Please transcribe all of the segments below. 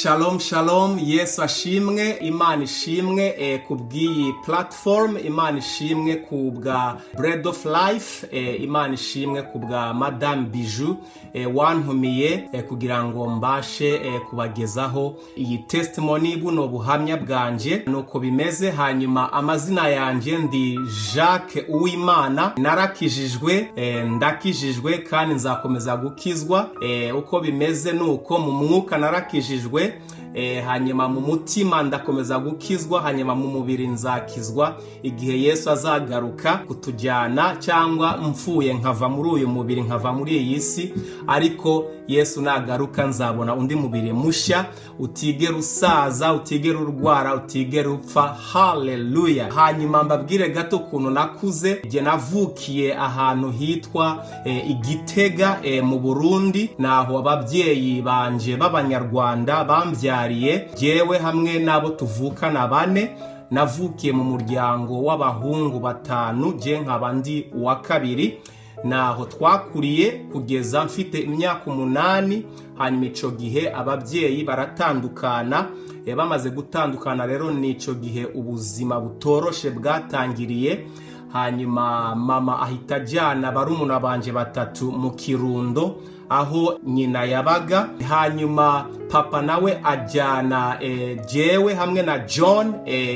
Shalom shalom, Yesu ashimwe, Imana ishimwe kubw'iyi platform, Imana ishimwe kubwa Bread of Life, Imana ishimwe kubwa Madame Bijou wantumiye kugira ngo mbashe kubagezaho iyi testimony, buno buhamya bwanje nuko bimeze. Hanyuma amazina yanje ndi Jacques Uwimana, narakijijwe, ndakijijwe kandi nzakomeza gukizwa. Uko bimeze nuko mu mwuka narakijijwe, hanyuma mu mutima ndakomeza gukizwa, hanyuma mu mubiri nzakizwa igihe Yesu azagaruka kutujyana, cyangwa mfuye nkava muri uyu mubiri nkava muri iyi si. Ariko Yesu nagaruka nzabona undi mubiri mushya, utigera usaza, utigera urwara, utigera upfa. Haleluya. Hanyuma mbabwire gato ukuntu nakuze. Nge navukiye ahantu hitwa Igitega mu Burundi, naho ababyeyi banje b'Abanyarwanda bambyariye, jewe hamwe nabo tuvukana bane. Navukiye mu muryango w'abahungu batanu, je nkaba ndi uwa kabiri. Naho twakuriye kugeza mfite imyaka 8. Hanyuma ico gihe ababyeyi baratandukana. Bamaze gutandukana rero nico gihe ubuzima butoroshe bwatangiriye. Hanyuma mama ahita ajyana barumuna banje batatu mu Kirundo aho nyina yabaga. Hanyuma papa nawe ajyana jewe hamwe na John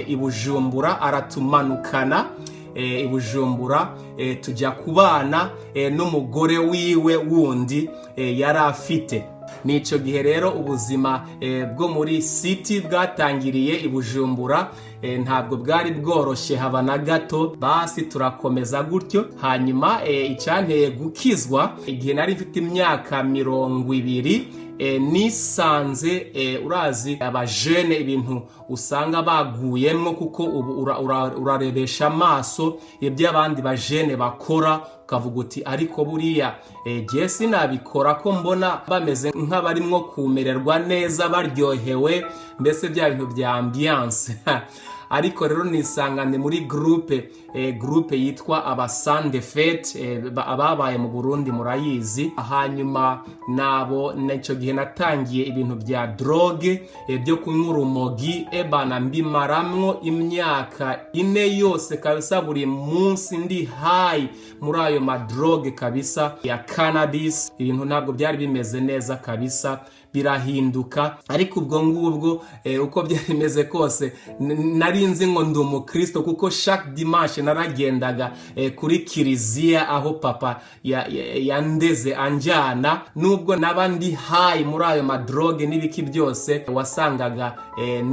i Bujumbura, aratumanukana i Bujumbura, tujya kubana n'umugore wiwe wundi yari afite. Nico gihe rero ubuzima bwo muri city bwatangiriye i Bujumbura, ntabwo bwari bworoshye haba na gato. Basi turakomeza gutyo. Hanyuma icyanteye gukizwa igihe nari mfite imyaka 20, nisanze urazi abajene ibintu usanga baguyemo, kuko ubu urarebesha amaso ibyo abandi bajene bakora, ukavuga uti ariko buriya je sinabikora, ko mbona bameze nk'abarimwo kumererwa neza, baryohewe, mbese bya bintu bya ambiance. Ariko rero nisangane muri groupe yitwa Abasande Fete, ababaye mu Burundi murayizi. Hanyuma nabo nico gihe natangiye ibintu bya drogue, byo kunywa urumogi. Bana mbimaramwo imyaka 4 yose kabisa, buri munsi ndi high muri ayo madrogue kabisa ya cannabis. Ibintu ntabwo byari bimeze neza kabisa, birahinduka. Ariko ubwo ngubwo uko byari bimeze kose nari nzi ngo ndi umukristo, kuko chaque dimanche naragendaga kuri kiliziya aho papa yandeze anjyana. Nubwo nabandi high muri ayo madrogue n'ibiki byose, wasangaga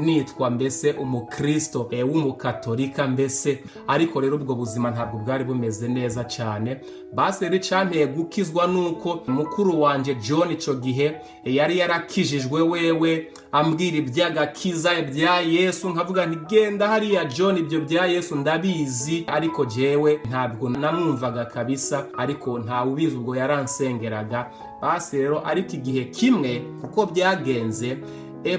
nitwa mbese umukristo w'umukatolika mbese. Ariko rero ubwo buzima ntabwo bwari bumeze neza cyane. Basi rero cyanteye gukizwa nuko mukuru wanje John ico gihe yari yarakijijwe wewe, ambwira iby'agakiza bya Yesu. Nkavuga nti genda hariya John, ibyo bya Yesu ndabizi. Ariko jewe ntabwo namwumvaga kabisa, ariko nta ubizi, ubwo yaransengeraga. Basi rero ariko igihe kimwe uko byagenze,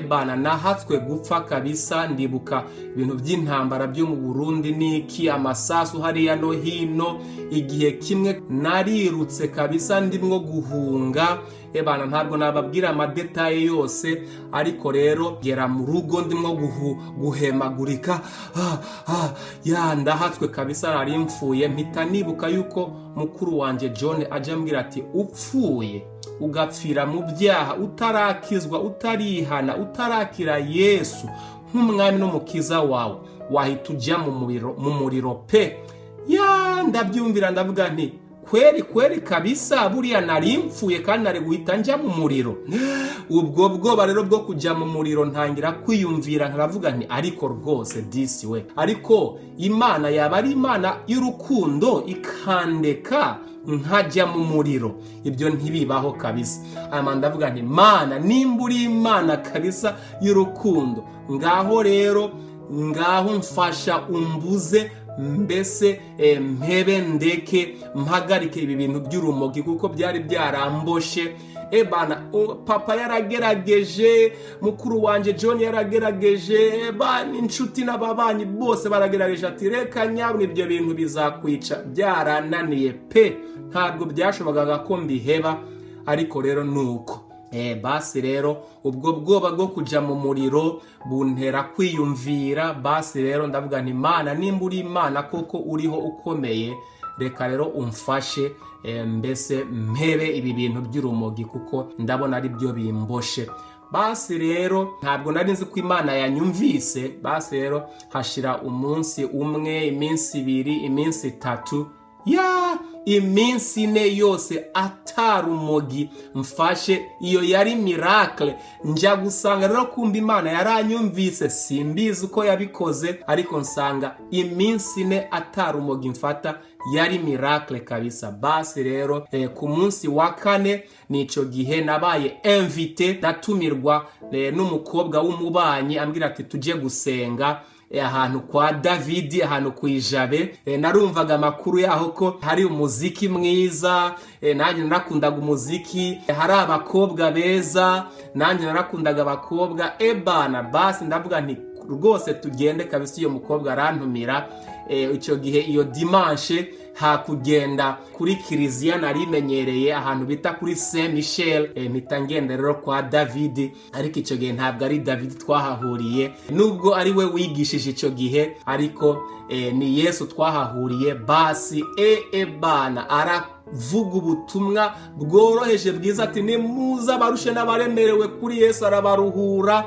bana nahatswe gupfa kabisa. Ndibuka ibintu by'intambara byo mu Burundi niki, amasasu hariya no hino. Igihe kimwe narirutse kabisa, ndimwo guhunga. Bana ntabwo nababwira amadetaye yose, ariko rero gera mu rugo ndimwo guhemagurika. Ndahatswe kabisa, nari mfuye. Mpita nibuka yuko mukuru wanje John ajya ambwira ati upfuye ugapfira mu byaha, utarakizwa, utarihana, utarakira Yesu nk'umwami n'umukiza wawe, wahita ujya mu muriro pe. Ndabyumvira ndavuga nti kweri kabisa, buriya nari mfuye kandi nari guhita njya mu muriro. Ubwo bwoba rero bwo kujya mu muriro ntangira kwiyumvira, nkaravuga nti ariko rwose disi we, ariko Imana yaba ari Imana y'urukundo ikandeka nkajya mu muriro? Ibyo ntibibaho kabisa. Ndavuga nti Mana, nimba uri Imana kabisa y'urukundo, ngaho rero mfasha, umbuze mbese mpebe ndeke mpagarike ibi bintu by'urumogi, kuko byari byaramboshe. Bana papa yaragerageje, mukuru wanje John yaragerageje, bana inshuti n'ababanyi bose baragerageje, ati reka nyabwe ibyo bintu bizakwica. Byarananiye pe, ntabwo byashobokaga ko mbiheba. Ariko rero nuko basi rero ubwo bwoba bwo kuja mu muriro buntera kwiyumvira. Basi rero ndavuga nti Imana, nimba uri Imana koko uriho ukomeye, reka rero umfashe mbese mpebe ibi bintu by'urumogi kuko ndabona ari byo bimboshe. Basi rero ntabwo nari nzi ko Imana yanyumvise. Basi rero hashira umunsi umwe, iminsi ibiri, iminsi itatu, iminsi ine yose atarumogi mfashe. Iyo yari miracle. Nja gusanga rero kumba Imana yaranyumvise, simbizi uko yabikoze, ariko nsanga iminsi ine atarumogi mfata yari miracle kabisa. Basi rero ku munsi wa kane nico gihe nabaye invité, ndatumirwa n'umukobwa w'umubanyi ambwira ati tuje gusenga ahantu kwa David, ahantu kwijabe. Narumvaga amakuru yaho ko hari umuziki mwiza, nanjye narakundaga umuziki, hari abakobwa beza, nanjye narakundaga abakobwa. Basi ndavuga nti rwose tugende kabisa. Iyo mukobwa arantumira. Icyo gihe iyo dimanche hakugenda kuri kiliziya narimenyereye ahantu bita kuri Saint Michel, mpita ngenda rero kwa David. Ariko icyo gihe ntabwo ari David twahahuriye, nubwo ari we wigishije icyo gihe, ariko ni Yesu twahahuriye. Basi bana aravuga ubutumwa bworoheje bwiza ati nimuza barushe n'abaremerewe kuri Yesu arabaruhura.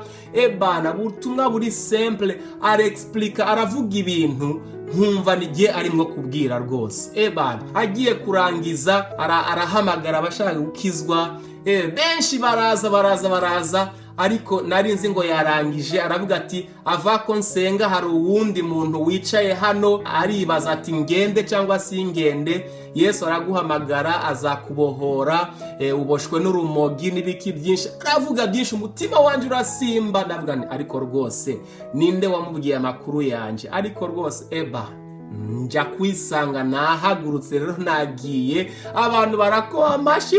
Bana ubutumwa buri simple, arexplica, aravuga ibintu nkumva nigiye arimo kubwira rwose. Bana agiye kurangiza arahamagara abashaka gukizwa. Benshi baraza, ariko nari nzi ngo yarangije. Aravuga ati avako nsenga hari uwundi muntu wicaye hano aribaza ati ngende cyangwa si ngende. Yesu araguhamagara, azakubohora, uboshwe n'urumogi n'ibiki byinshi. Aravuga byinshi, umutima wanje urasimba. Ndavuga nti ariko rwose ninde wamubwiye amakuru yanje? Ariko rwose nja kwisanga nahagurutse rero nagiye. Abantu barakoha amashi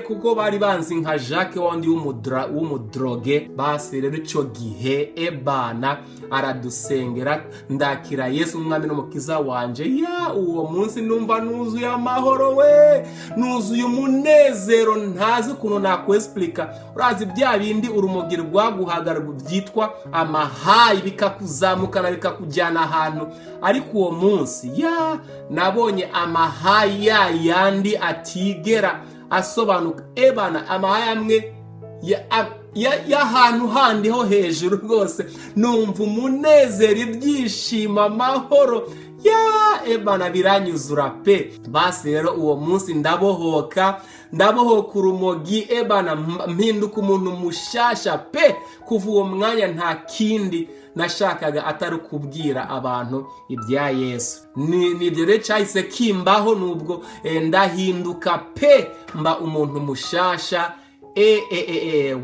kuko bari banzi nka Jacques wundi w'umudroge. Basi rero icyo gihe bana aradusengera, ndakira Yesu umwami n'umukiza wanje. Uwo munsi numva nuzuye amahoro, nuzuye umunezero ntazi ukuntu nakwesplika. Urazi bya bindi urumogi rwaguhagarara byitwa amahayi, bikakuzamukana bikakujyana ahantu. Ariko uwo munsi nabonye amahayi yandi atigera asobanuka. Bana amahayi amwe y'ahantu handi ho hejuru rwose, numva umunezero, ibyishimo, amahoro. Bana biranyuzura pe. Basi rero uwo munsi ndabohoka urumogi. Bana mpinduka umuntu mushasha pe. Kuva uwo mwanya nta kindi nashakaga atari kubwira abantu ibya Yesu. Nibyo rero cyahise kimbaho, nubwo ndahinduka pe, mba umuntu mushasha.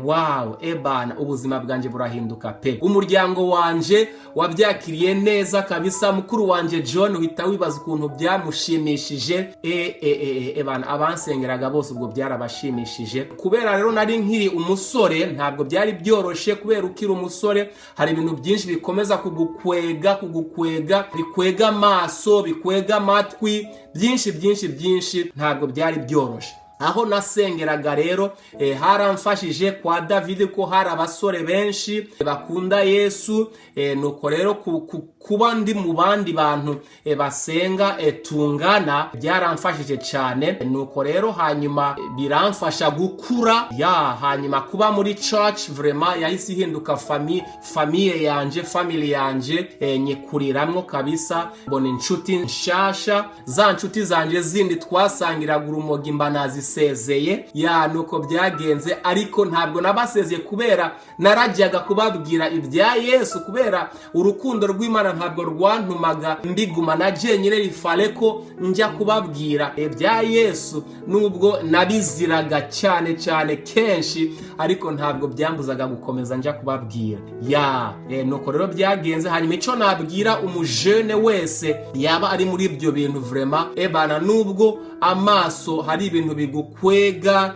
Wow, bana ubuzima bwanje burahinduka pe. Umuryango wanje wabyakiriye neza kabisa. Mukuru wanje John uhita wibaza ukuntu byamushimishije. Bana abansengeraga bose ubwo byarabashimishije. Kubera rero nari nkiri umusore, ntabwo byari byoroshe. Kubera ukiri umusore hari ibintu byinshi bikomeza kugukwega, bikwega amaso, bikwega amatwi, byinshi, ntabwo byari byoroshe. Aho nasengeraga rero haramfashije kwa David ko hari abasore benshi bakunda Yesu. Nuko rero kuba ndi mu bandi bantu basenga tungana byaramfashije cyane. Nuko rero hanyuma biramfasha gukura. Hanyuma kuba muri church vraiment yahise ihinduka famille yanje, nyikuriramwo kabisa. Mbona inshuti nshasha, za nshuti zanje zindi twasangiraga urumogi mbanazisezeye. Nuko byagenze, ariko ntabwo nabasezeye kubera narajyaga kubabwira ibya Yesu, kubera urukundo rw'Imana ntabwo rwantumaga mbiguma na jenyine. Rifale ko njya kubabwira ibya Yesu, nubwo nabiziraga cyane kenshi, ariko ntabwo byambuzaga gukomeza njya kubabwira. Nuko rero byagenze. Hanyuma icyo nabwira umujene wese yaba ari muri ibyo bintu vraiment, bana nubwo amaso hari ibintu bigukwega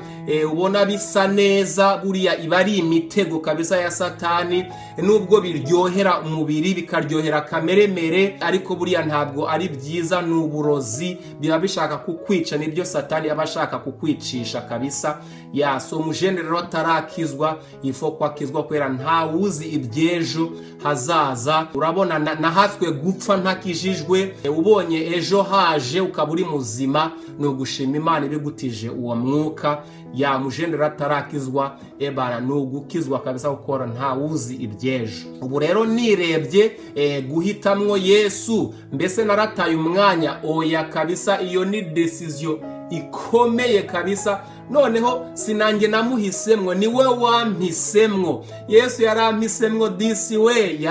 ubona bisa neza, buriya iba ari imitego kabisa ya Satani. Nubwo biryohera umubiri bikaryohera kameremere, ariko buriya ntabwo ari byiza, ni uburozi, biba bishaka kukwica, nibyo Satani yaba ashaka kukwicisha kabisa. So umujene rero atarakizwa ifo kwakizwa kubera ntawuzi iby'ejo hazaza. Urabona nahatswe gupfa ntakijijwe, ubonye ejo haje ukaba uri muzima, ni ugushima Imana ibigutije uwo mwuka. Mujene rero atarakizwa ebara ni ugukizwa kabisa gukora ntawuzi iby'ejo. Ubu rero nirebye guhitamwo Yesu, mbese narataye umwanya? Oya kabisa, iyo ni decision ikomeye kabisa. Noneho sinange namuhisemwo, ni we wampisemwo. Yesu yarampisemwo this way,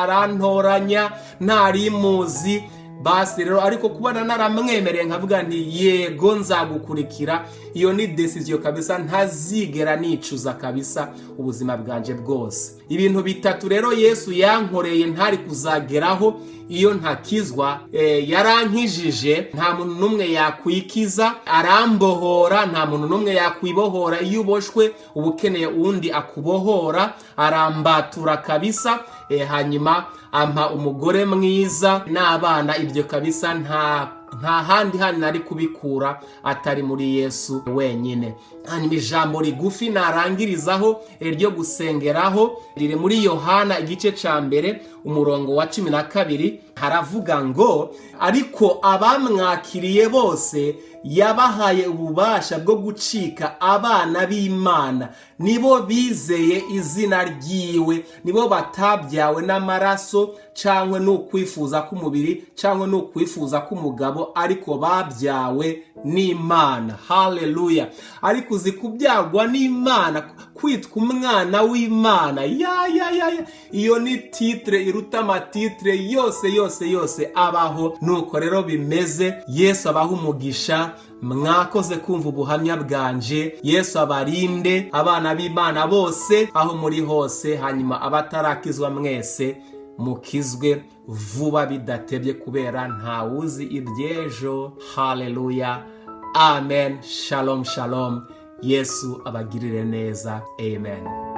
arantoranya ntarimuzi. Basi rero ariko kubana naramwemereye nkavuga nti yego nzagukurikira, iyo ni decision kabisa ntazigera nicuza kabisa ubuzima bwanje bwose. Ibintu bitatu rero Yesu yankoreye ntari kuzageraho iyo ntakizwa. Yarankijije, nta muntu numwe yakwikiza. Arambohora, nta muntu numwe yakwibohora. Iyo uboshwe ubukeneye undi akubohora. Arambatura kabisa, hanyuma ampa umugore mwiza n'abana. Ibyo kabisa nta handi nari kubikura atari muri Yesu wenyine. Hanyuma ijambo rigufi narangirizaho ryo gusengeraho riri muri Yohana igice ca mbere umurongo wa 12. Haravuga ngo, ariko abamwakiriye bose yabahaye ububasha bwo gucika abana b'Imana, nibo bizeye izina ryiwe, nibo batabyawe n'amaraso cyangwa n'ukwifuza k'umubiri cyangwa n'ukwifuza k'umugabo, ariko babyawe n'Imana. Haleluya! Ariko uzi kubyagwa n'Imana, kwitwa umwana w'Imana, iyo ni titre iruta amatitre yose abaho. Nuko rero bimeze. Yesu abaha umugisha. Mwakoze kumva ubuhamya bwanje. Yesu abarinde abana b'Imana bose aho muri hose. Hanyuma abatarakizwa mwese mukizwe vuba bidatebye kubera ntawuzi iby'ejo. Haleluya, amen. Shalom shalom. Yesu abagirire neza. Amen.